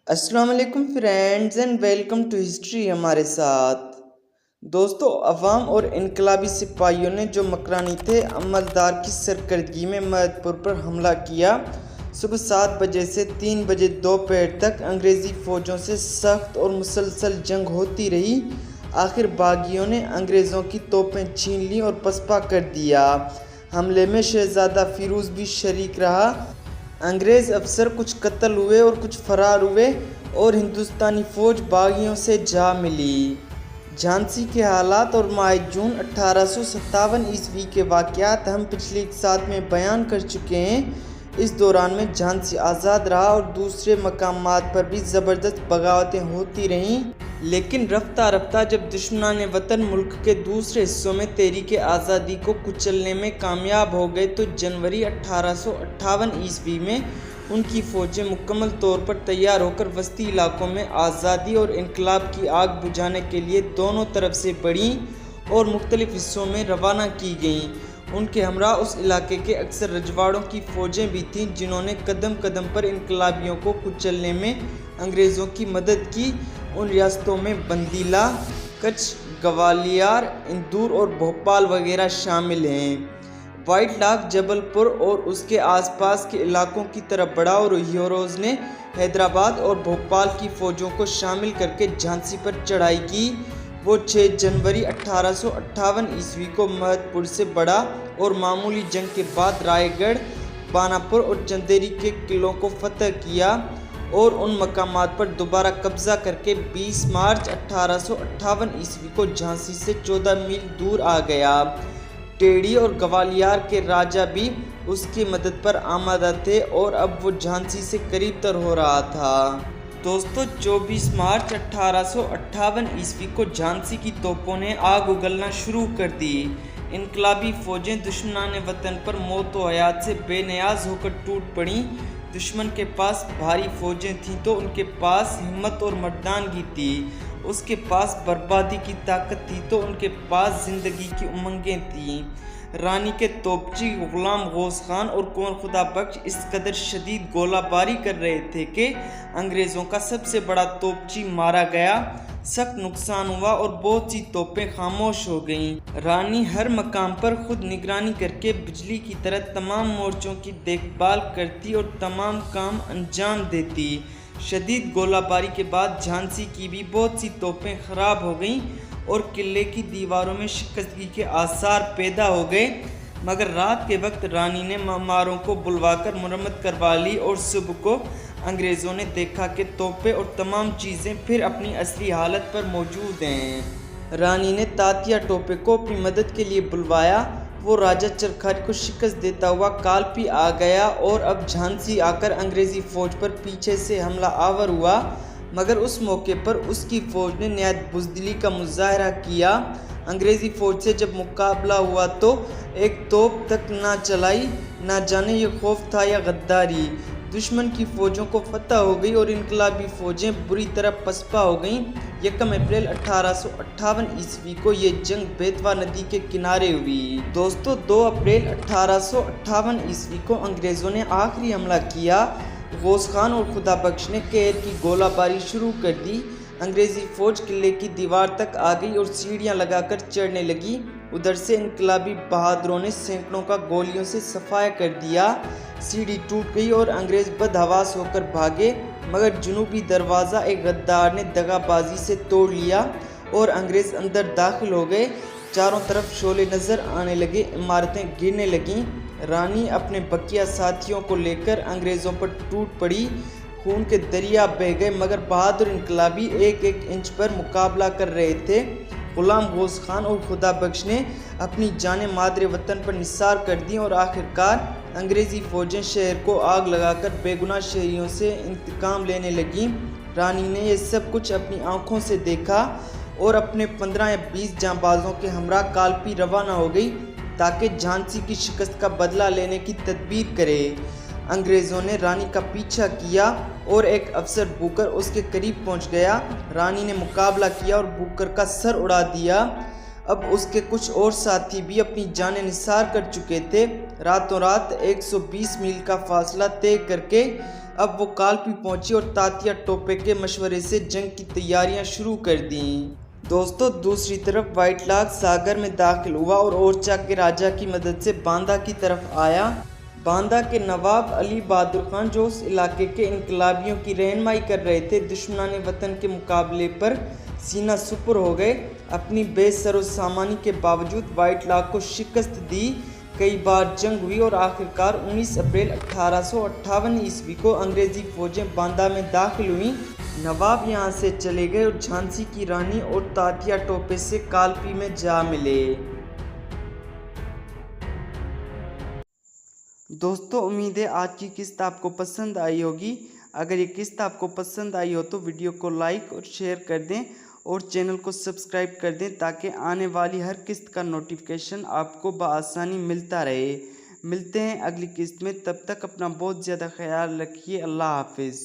अस्सलाम वालेकुम friends and welcome to history हमारे साथ। दोस्तों, अवाम और इनकलाबी सिपाहियों ने जो मकरानी थे अमलदार की सरकर्दगी में महदपुर पर हमला किया। सुबह 7 बजे से 3 बजे दोपहर तक अंग्रेज़ी फ़ौजों से सख्त और मुसलसल जंग होती रही। आखिर बागियों ने अंग्रेज़ों की तोपें छीन ली और पसपा कर दिया। हमले में शहजादा फिरोज़ भी शरीक रहा। अंग्रेज़ अफसर कुछ कत्ल हुए और कुछ फरार हुए और हिंदुस्तानी फ़ौज बागियों से जा मिली। झांसी के हालात और माह जून 1857 ईस्वी के वाक़यात हम पिछली एक साथ में बयान कर चुके हैं। इस दौरान में झांसी आज़ाद रहा और दूसरे मकामात पर भी ज़बरदस्त बगावतें होती रहीं। लेकिन रफ्ता रफ्ता जब दुश्मनान वतन मुल्क के दूसरे हिस्सों में तहरीक आज़ादी को कुचलने में कामयाब हो गए तो जनवरी 1858 ईस्वी में उनकी फ़ौजें मुकम्मल तौर पर तैयार होकर वस्ती इलाकों में आज़ादी और इनकलाब की आग बुझाने के लिए दोनों तरफ से बढ़ीं और मुख्तलिफ हिस्सों में रवाना की गईं। उनके हमरा उस इलाके के अक्सर रजवाड़ों की फ़ौजें भी थीं जिन्होंने कदम कदम पर इनकलाबियों को कुचलने में अंग्रेज़ों की मदद की। उन रियासतों में बंदीला, कच्छ, ग्वालियर, इंदौर और भोपाल वगैरह शामिल हैं। व्हाइट लाख जबलपुर और उसके आसपास के इलाकों की तरफ बढ़ा और हीरोज़ ने हैदराबाद और भोपाल की फ़ौजों को शामिल करके झांसी पर चढ़ाई की। वो 6 जनवरी 1858 ईस्वी को महदपुर से बढ़ा और मामूली जंग के बाद रायगढ़, बानापुर और चंदेरी के किलों को फतह किया और उन मकामात पर दोबारा कब्जा करके 20 मार्च 1858 ईस्वी को झांसी से 14 मील दूर आ गया। टेढ़ी और ग्वालियर के राजा भी उसकी मदद पर आमादा थे और अब वो झांसी से करीब तर हो रहा था। दोस्तों, 24 मार्च 1858 ईस्वी को झांसी की तोपों ने आग उगलना शुरू कर दी। इनकलाबी फ़ौजें दुश्मनान वतन पर मौत व हयात से बेनियाज होकर टूट पड़ीं। दुश्मन के पास भारी फ़ौजें थीं तो उनके पास हिम्मत और मर्दानगी थी। उसके पास बर्बादी की ताकत थी तो उनके पास ज़िंदगी की उमंगें थीं। रानी के तोपची गुलाम गौस खान और कुंवर खुदा बख्श इस कदर शदीद गोलाबारी कर रहे थे कि अंग्रेज़ों का सबसे बड़ा तोपची मारा गया। सख्त नुकसान हुआ और बहुत सी तोपें खामोश हो गईं। रानी हर मकाम पर खुद निगरानी करके बिजली की तरह तमाम मोर्चों की देखभाल करती और तमाम काम अंजाम देती। शदीद गोलाबारी के बाद झांसी की भी बहुत सी तोपें ख़राब हो गईं और किले की दीवारों में शिकस्तगी के आसार पैदा हो गए। मगर रात के वक्त रानी ने मामारों को बुलवाकर मुरम्मत करवा ली और सुबह को अंग्रेज़ों ने देखा कि तोपें और तमाम चीज़ें फिर अपनी असली हालत पर मौजूद हैं। रानी ने तातिया टोपे को अपनी मदद के लिए बुलवाया। वो राजा चरखारी को शिकस्त देता हुआ कालपी आ गया और अब झांसी आकर अंग्रेज़ी फ़ौज पर पीछे से हमला आवर हुआ। मगर उस मौके पर उसकी फ़ौज ने नहायत बुज़दिली का मुज़ाहरा किया। अंग्रेज़ी फ़ौज से जब मुकाबला हुआ तो एक तोप तक ना चलाई। ना जाने ये खौफ था या गद्दारी। दुश्मन की फ़ौजों को फतह हो गई और इनकलाबी फ़ौजें बुरी तरह पसपा हो गईं। 1 अप्रैल 1858 ईस्वी को ये जंग बेतवा नदी के किनारे हुई। दोस्तों, 2 अप्रैल 1858 ईस्वी को अंग्रेज़ों ने आखिरी हमला किया। गौस खान और खुदा बख्श ने कहर की गोलाबारी शुरू कर दी। अंग्रेज़ी फ़ौज किले की दीवार तक आ गई और सीढ़ियाँ लगाकर चढ़ने लगी। उधर से इनकलाबी बहादुरों ने सैकड़ों का गोलियों से सफाया कर दिया। सीढ़ी टूट गई और अंग्रेज़ बदहवास होकर भागे। मगर जुनूबी दरवाज़ा एक गद्दार ने दगाबाजी से तोड़ लिया और अंग्रेज़ अंदर दाखिल हो गए। चारों तरफ शोले नज़र आने लगे, इमारतें गिरने लगीं। रानी अपने बकिया साथियों को लेकर अंग्रेज़ों पर टूट पड़ी। खून के दरिया बह गए मगर बहादुर इनकलाबी एक एक इंच पर मुकाबला कर रहे थे। गुलाम गौस खान और खुदा बख्श ने अपनी जानें मादरे वतन पर निसार कर दी और आखिरकार अंग्रेज़ी फ़ौजें शहर को आग लगाकर बेगुनाह शहरियों से इंतकाम लेने लगीं। रानी ने यह सब कुछ अपनी आंखों से देखा और अपने 15 या 20 जांबाजों के हमरा कालपी रवाना हो गई ताकि झांसी की शिकस्त का बदला लेने की तदबीर करे। अंग्रेज़ों ने रानी का पीछा किया और एक अफसर बुकर उसके करीब पहुंच गया। रानी ने मुकाबला किया और बुकर का सर उड़ा दिया। अब उसके कुछ और साथी भी अपनी जानें निसार कर चुके थे। रातों रात 120 मील का फासला तय करके अब वो कालपी पहुंची और तात्या टोपे के मशवरे से जंग की तैयारियां शुरू कर दी। दोस्तों दूसरी तरफ व्हाइट लॉक सागर में दाखिल हुआ और ओरछा के राजा की मदद से बांदा की तरफ आया। बांदा के नवाब अली बहादुर खान जो उस इलाके के इनकलाबियों की रहनुमाई कर रहे थे, दुश्मनाने वतन के मुकाबले पर सीना सुपर हो गए। अपनी बेसरो सामानी के बावजूद व्हाइट लॉक को शिकस्त दी। कई बार जंग हुई और आखिरकार 19 अप्रैल 1858 ईस्वी को अंग्रेजी फौजें बांदा में दाखिल हुई। नवाब यहाँ से चले गए और झांसी की रानी और तात्या टोपे से कालपी में जा मिले। दोस्तों उम्मीद है आज की किस्त आपको पसंद आई होगी। अगर ये किस्त आपको पसंद आई हो तो वीडियो को लाइक और शेयर कर दें और चैनल को सब्सक्राइब कर दें ताकि आने वाली हर किस्त का नोटिफिकेशन आपको बआसानी मिलता रहे। मिलते हैं अगली किस्त में, तब तक अपना बहुत ज़्यादा ख्याल रखिए। अल्लाह हाफिज़।